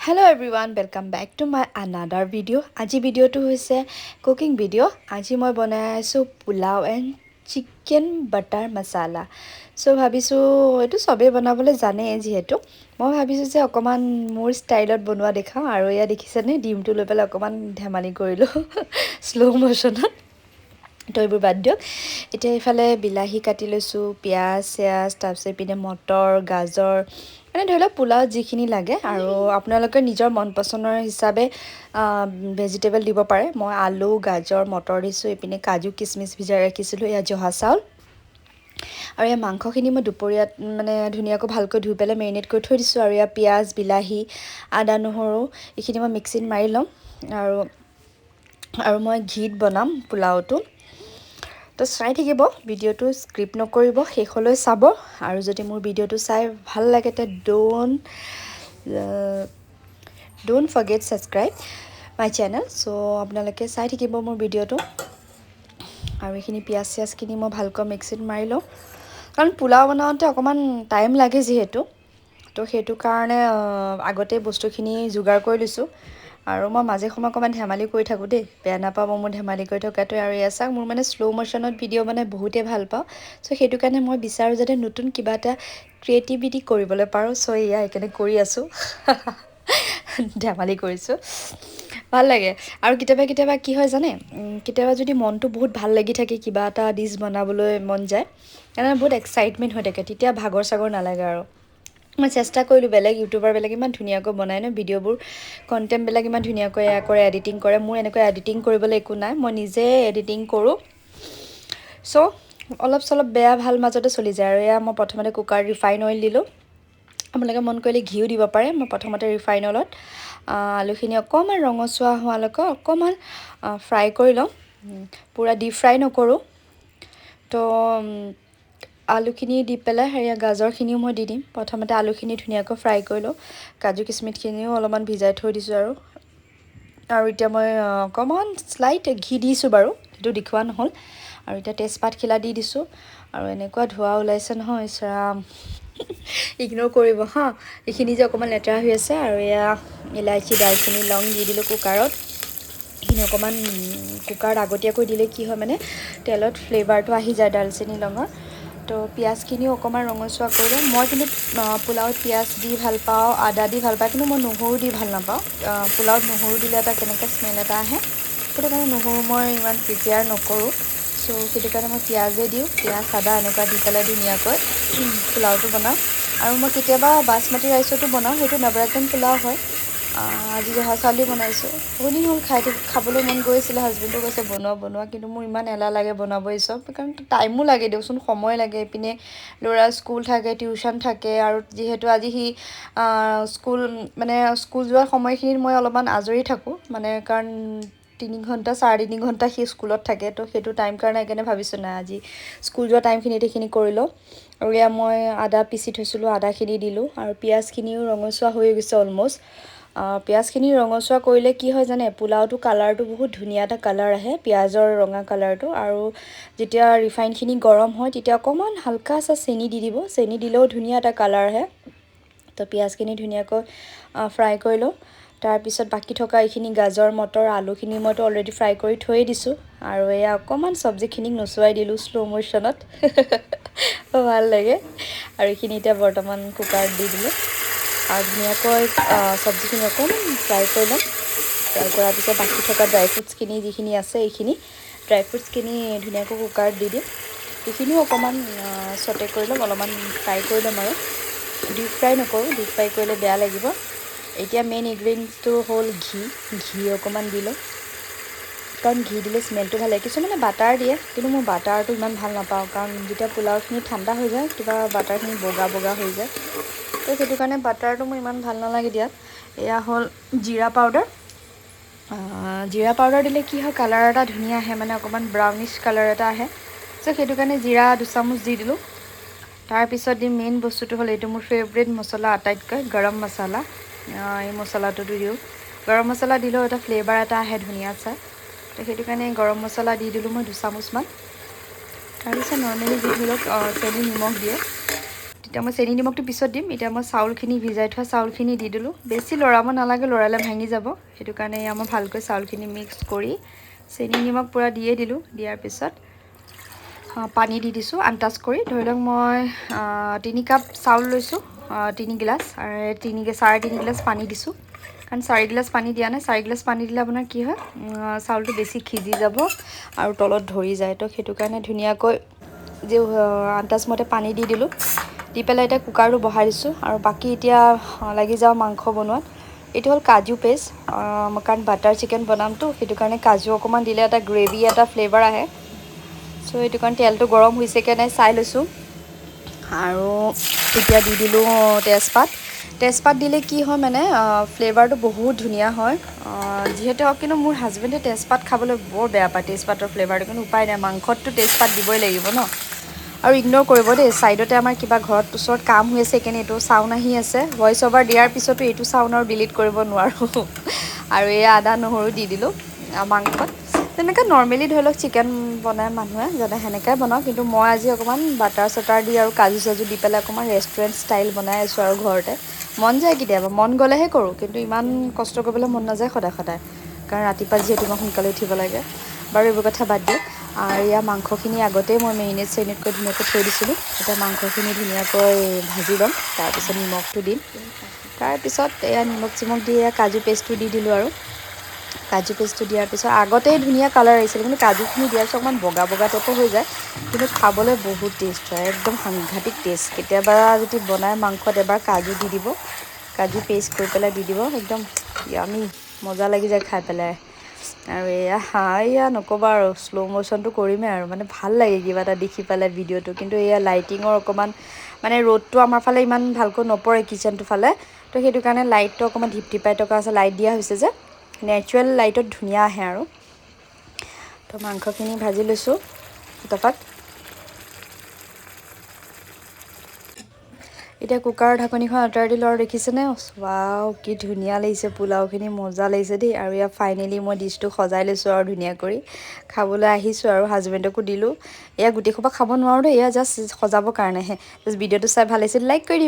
Hello everyone, welcome back to my another video. Aji video to hoise cooking video. Aji moi banai asu pulao and chicken butter masala. So bhabisu etu sobe banabole jane jihetu. Moi bhabisu je okoman mur style ot banwa dekham aru ya dekhise ne dim tu loi pela okoman dhamali korilu slow motion ot. তো এইবোৰ বাদ দিয়ক এতিয়া ইফালে বিলাহী কাটি লৈছো পিয়াজ চিয়াজ তাৰপিছত পিনে মটৰ গাজৰ মানে ধৰি লওক পোলাও যিখিনি লাগে আৰু আপোনালোকে নিজৰ মন পছন্দৰ হিচাপে ভেজিটেবল দিব পাৰে মই আলু গাজৰ মটৰ দিছোঁ ইপিনে কাজু কিচমিচ ভিজাই ৰাখিছিলোঁ এয়া জহা চাউল আৰু এই মাংসখিনি মই দুপৰীয়াত মানে ধুনীয়াকৈ ভালকৈ ধুই পেলাই মেৰিনেট কৰি থৈ দিছোঁ আৰু এয়া পিয়াজ বিলাহী আদা নহৰু এইখিনি মই মিক্সিত মাৰি ল'ম আৰু মই ঘিত বনাম পোলাওটো তো চাই থাকিব ভিডিওটো স্ক্ৰিপ নকৰিব শেষলৈ চাব আৰু যদি মোৰ ভিডিওটো চাই ভাল লাগে তে don't forget subscribe my channel so আপোনালোকে চাই থাকিব মোৰ ভিডিওটো আৰু এইখিনি পিয়াজ চিয়াজখিনি মই ভালকৈ মিক্সিত মাৰি লওঁ কাৰণ পোলাও বনাওঁতে অকণমান টাইম লাগে যিহেতু তো সেইটো কাৰণে আগতে বস্তুখিনি যোগাৰ কৰি লৈছোঁ আৰু মই মাজে সময়ে অকণমান ধেমালি কৰি থাকোঁ দেই বেয়া নাপাব মোৰ ধেমালি কৰি থকাটো আৰু এয়া চাওক মোৰ মানে শ্ল' ম'শ্যনত ভিডিঅ' মানে বহুতেই ভাল পাওঁ চ' সেইটো কাৰণে মই বিচাৰোঁ যাতে নতুন কিবা এটা ক্ৰিয়েটিভিটি কৰিবলৈ পাৰোঁ চ' এয়া সেইকাৰণে কৰি আছোঁ ধেমালি কৰিছোঁ ভাল লাগে আৰু কেতিয়াবা কেতিয়াবা কি হয় জানে কেতিয়াবা যদি মনটো বহুত ভাল লাগি থাকে কিবা এটা ডিছ বনাবলৈ মন যায় সেইকাৰণে বহুত এক্সাইটমেণ্ট হৈ থাকে তেতিয়া ভাগৰ চাগৰ নালাগে আৰু মই চেষ্টা কৰিলোঁ বেলেগ ইউটিউবাৰবিলাক ইমান ধুনীয়াকৈ বনায় ন ভিডিঅ'বোৰ কণ্টেণ্টবিলাক ইমান ধুনীয়াকৈ এয়া কৰে এডিটিং কৰে মোৰ এনেকৈ এডিটিং কৰিবলৈ একো নাই মই নিজে এডিটিং কৰোঁ চ' অলপ চলপ বেয়া ভাল মাজতে চলি যায় আৰু এয়া মই প্ৰথমতে কুকাৰ ৰিফাইন অইল দিলোঁ আপোনালোকে মন কৰিলে ঘিও দিব পাৰে মই প্ৰথমতে ৰিফাইন অইলত আলুখিনি অকণমান ৰঙচুৱা হোৱালৈকে অকণমান ফ্ৰাই কৰি লওঁ পূৰা ডিপ ফ্ৰাই নকৰোঁ তো আলুখিনি দি পেলাই হেৰিয়া গাজৰখিনিও মই দি দিম প্ৰথমতে আলুখিনি ধুনীয়াকৈ ফ্ৰাই কৰি লওঁ কাজু কিচমিচখিনিও অলপমান ভিজাই থৈ দিছোঁ আৰু এতিয়া মই অকণমান স্লাইট ঘি দিছোঁ বাৰু সেইটো দেখুওৱা নহ'ল আৰু এতিয়া তেজপাতখিলা দি দিছোঁ আৰু এনেকুৱা ধোঁৱা ওলাইছে নহয় ইছৰাম ইগন'ৰ কৰিব হা এইখিনি যে অকণমান লেতেৰা হৈ আছে আৰু এয়া ইলাইচি দালচেনি লং দি দিলোঁ কুকাৰত এইখিনি অকণমান কুকাৰত আগতীয়াকৈ দিলে কি হয় মানে তেলত ফ্লেভাৰটো আহি যায় দালচেনি লঙৰ তো পিঁয়াজখিনিও অকণমান ৰঙচুৱা কৰি লওঁ মই কিন্তু পোলাওত পিঁয়াজ দি ভাল পাওঁ আদা দি ভাল পাওঁ কিন্তু মই নহৰু দি ভাল নাপাওঁ পোলাওত নহৰু দিলে এটা কেনেকৈ স্মেল এটা আহে সেইটো কাৰণে নহৰু মই ইমান প্ৰিপেয়াৰ নকৰোঁ চ' সেইটো কাৰণে মই পিঁয়াজেই দিওঁ পিঁয়াজ আদা এনেকুৱা দি পেলাই ধুনীয়াকৈ পোলাওটো বনাওঁ আৰু মই কেতিয়াবা বাচমতি ৰাইচতো বনাওঁ সেইটো নৱৰত্ন পোলাও হয় আজি জহা চাউল দি বনাইছোঁ বহুত দিন হ'ল খাবলৈ মন গৈ আছিলে হাজবেণ্ডো কৈছে বনোৱা কিন্তু মোৰ ইমান এলাহ লাগে বনাব এই চব কাৰণ টাইমো লাগে দিয়কচোন সময় লাগে এইপিনে ল'ৰা স্কুল থাকে টিউশ্যন থাকে আৰু যিহেতু আজি সি স্কুল যোৱাৰ সময়খিনিত মই অলপমান আজৰি থাকোঁ মানে কাৰণ 3 ঘণ্টা 3.5 ঘণ্টা সি স্কুলত থাকে তো সেইটো টাইম কাৰণে সেইকাৰণে ভাবিছোঁ নাই আজি স্কুল যোৱা টাইমখিনিত এইখিনি কৰি লওঁ আৰু এয়া মই আদা পিচি থৈছিলোঁ আদাখিনি দিলোঁ আৰু পিঁয়াজখিনিও ৰঙচুৱা হৈ গৈছে অলম'ষ্ট পিঁয়াজখিনি ৰঙচুৱা কৰিলে কি হয় জানে পোলাওটো কালাৰটো বহুত ধুনীয়া এটা কালাৰ আহে পিঁয়াজৰ ৰঙা কালাৰটো আৰু যেতিয়া ৰিফাইনখিনি গৰম হয় তেতিয়া অকণমান হালকা চা চেনি দি দিব চেনি দিলেও ধুনীয়া এটা কালাৰ আহে তো পিঁয়াজখিনি ধুনীয়াকৈ ফ্ৰাই কৰি লওঁ তাৰপিছত বাকী থকা এইখিনি গাজৰ মটৰ আলুখিনি মইতো অলৰেডি ফ্ৰাই কৰি থৈয়ে দিছোঁ আৰু এয়া অকণমান চব্জিখিনিক নচুৱাই দিলোঁ শ্ল' ম'শ্যনত ভাল লাগে আৰু এইখিনি এতিয়া বৰ্তমান কুকাৰত দি দিলোঁ আৰু ধুনীয়াকৈ চব্জিখিনি অকণমান ফ্ৰাই কৰি ল'ম ফ্ৰাই কৰাৰ পিছত বাকী থকা ড্ৰাই ফ্ৰুটছখিনি যিখিনি আছে এইখিনি ড্ৰাই ফ্ৰুটছখিনি ধুনীয়াকৈ কুকাৰত দি দিম এইখিনিও অকণমান চটে কৰি ল'ম অলপমান ফ্ৰাই কৰি ল'ম আৰু ডিপ ফ্ৰাই নকৰোঁ ডিপ ফ্ৰাই কৰিলে বেয়া লাগিব এতিয়া মেইন ইনগ্ৰিডিয়েণ্টটো হ'ল ঘি অকণমান দি লওঁ কাৰণ ঘি দিলে স্মেলটো ভাল লাগে কিছুমানে বাটাৰ দিয়ে কিন্তু মই বাটাৰটো ইমান ভাল নাপাওঁ কাৰণ যেতিয়া পোলাওখিনি ঠাণ্ডা হৈ যায় কিবা বাটাৰখিনি বগা হৈ যায় তো সেইটো কাৰণে বাটাৰটো মোৰ ইমান ভাল নালাগে দিয়াত এয়া হ'ল জিৰা পাউডাৰ দিলে কি হয় কালাৰ এটা ধুনীয়া আহে মানে অকণমান ব্ৰাউনিছ কালাৰ এটা আহে চ' সেইটো কাৰণে জিৰা 2 চামুচ দি দিলোঁ তাৰপিছত দিম মেইন বস্তুটো হ'ল এইটো মোৰ ফেভৰেট মছলা আটাইতকৈ গৰম মছলা এই মছলাটো দি দিওঁ গৰম মছলা দিলেও এটা ফ্লেভাৰ এটা আহে ধুনীয়া চাই তো সেইটো কাৰণে গৰম মছলা দি দিলোঁ মই 2 চামুচমান তাৰপিছত নৰ্মেলি যি ধৰি লওক চেনি নিমখ দিয়ে এতিয়া মই চেনি নিমখটো পিছত দিম। এতিয়া মই চাউলখিনি ভিজাই থোৱা চাউলখিনি দি দিলোঁ। বেছি লৰাব নালাগে, লৰালে ভাঙি যাব। সেইটো কাৰণে এয়া মই ভালকৈ চাউলখিনি মিক্স কৰি চেনি নিমখ পূৰা দিয়ে দিলোঁ। দিয়াৰ পিছত পানী দি দিছোঁ আন্দাজ কৰি। ধৰি লওক মই 3 কাপ চাউল লৈছোঁ, 3 গিলাচ আৰু 3.5 গিলাচ পানী দিছোঁ। কাৰণ 4 গিলাচ পানী দিয়া নাই। 4 গিলাচ পানী দিলে আপোনাৰ কি হয়, চাউলটো বেছি সিজি যাব আৰু তলত ধৰি যায়। তো সেইটো কাৰণে ধুনীয়াকৈ যে আন্দাজমতে পানী দি দিলোঁ। দি পেলাই এতিয়া কুকাৰটো বহাই দিছোঁ আৰু বাকী এতিয়া লাগি যাওঁ মাংস বনোৱাত। এইটো হ'ল কাজু পেষ্ট, কাৰণ বাটাৰ চিকেন বনামতো, সেইটো কাৰণে কাজু অকণমান দিলে এটা গ্ৰেভি এটা ফ্লেভাৰ আহে। চ' সেইটো কাৰণে তেলটো গৰম হৈছেকে নাই চাই লৈছোঁ। আৰু এতিয়া দি দিলোঁ তেজপাত। তেজপাত দিলে কি হয় মানে ফ্লেভাৰটো বহুত ধুনীয়া হয়। যিহেতু কিন্তু মোৰ হাজবেণ্ডে তেজপাত খাবলৈ বৰ বেয়া পায়, তেজপাতৰ ফ্লেভাৰটো। কিন্তু উপায় নাই, মাংসততো তেজপাত দিবই লাগিব ন। আৰু ইগন'ৰ কৰিব দেই, ছাইডতে আমাৰ কিবা ঘৰত ওচৰত কাম হৈ আছে, সেইকাৰণে এইটো চাউন আহি আছে। ভইচ অভাৰ দিয়াৰ পিছতো এইটো চাউন আৰু ডিলিট কৰিব নোৱাৰোঁ। আৰু এই আদা নহৰু দি দিলোঁ মাংসত। তেনেকৈ নৰ্মেলি ধৰি লওক চিকেন বনাই মানুহে যাতে সেনেকৈ বনাওঁ, কিন্তু মই আজি অকণমান বাটাৰ চাটাৰ দি আৰু কাজু চাজু দি পেলাই অকণমান ৰেষ্টুৰেণ্ট ষ্টাইল বনাই আছোঁ আৰু ঘৰতে। মন যায় কেতিয়াবা, মন গ'লেহে কৰোঁ, কিন্তু ইমান কষ্ট কৰিবলৈ মন নাযায় সদায় সদায়, কাৰণ ৰাতিপুৱা যিহেতু মই সোনকালে উঠিব লাগে। বাৰু এইবোৰ কথা বাদ দিয়ক। আৰু এয়া মাংসখিনি আগতেই মই মেৰিনেট চেৰিনেট কৰি ধুনীয়াকৈ থৈ দিছিলোঁ। এতিয়া মাংসখিনি ধুনীয়াকৈ ভাজি ল'ম, তাৰপিছত নিমখটো দিম। তাৰপিছত এয়া নিমখ চিমখ দি এয়া কাজু পেষ্টটো দি দিলোঁ আৰু কাজু পেষ্টটো দিয়াৰ পিছত আগতেই ধুনীয়া কালাৰ আহিছিলে, কিন্তু কাজুখিনি দিয়াৰ পিছত অকণমান বগা বগা টাইপৰ হৈ যায়, কিন্তু খাবলৈ বহুত টেষ্ট হয়, একদম সাংঘাতিক টেষ্ট। কেতিয়াবা যদি বনাই মাংসত এবাৰ কাজু দি দিব, কাজু পেষ্ট কৰি পেলাই দি দিব, একদম য়ামি, মজা লাগি যায় খাই পেলাই। আৰু এয়া নক'বা আৰু, শ্ল' ম'শ্যনটো কৰিমেই আৰু, মানে ভাল লাগে কিবা এটা দেখি পেলাই ভিডিঅ'টো। কিন্তু এয়া লাইটিঙৰ অকণমান মানে ৰ'দটো আমাৰ ফালে ইমান ভালকৈ নপৰে কিচেনটোৰ ফালে, তো সেইটো কাৰণে লাইটটো অকণমান ঢিপ ঢিপাই থকা আছে, লাইট দিয়া হৈছে যে নেচাৰেল লাইটত ধুনীয়া আহে আৰু। তো মাংসখিনি ভাজি লৈছোঁ ফটাফট। এতিয়া কুকাৰৰ ঢাকনিখন আঁতৰাই দিলোঁ আৰু দেখিছেনে, ৱাও কি ধুনীয়া লাগিছে, পোলাওখিনি মজা লাগিছে দেই। আৰু ইয়াত ফাইনেলি মই ডিছটো সজাই লৈছোঁ আৰু ধুনীয়া কৰি খাবলৈ আহিছোঁ আৰু হাজবেণ্ডকো দিলোঁ। এয়া গোটেই সোপা খাব নোৱাৰোঁ দেই, এয়া জাষ্ট সজাবৰ কাৰণেহে। জাষ্ট ভিডিঅ'টো চাই ভাল লাগিছিল, লাইক কৰি দিম।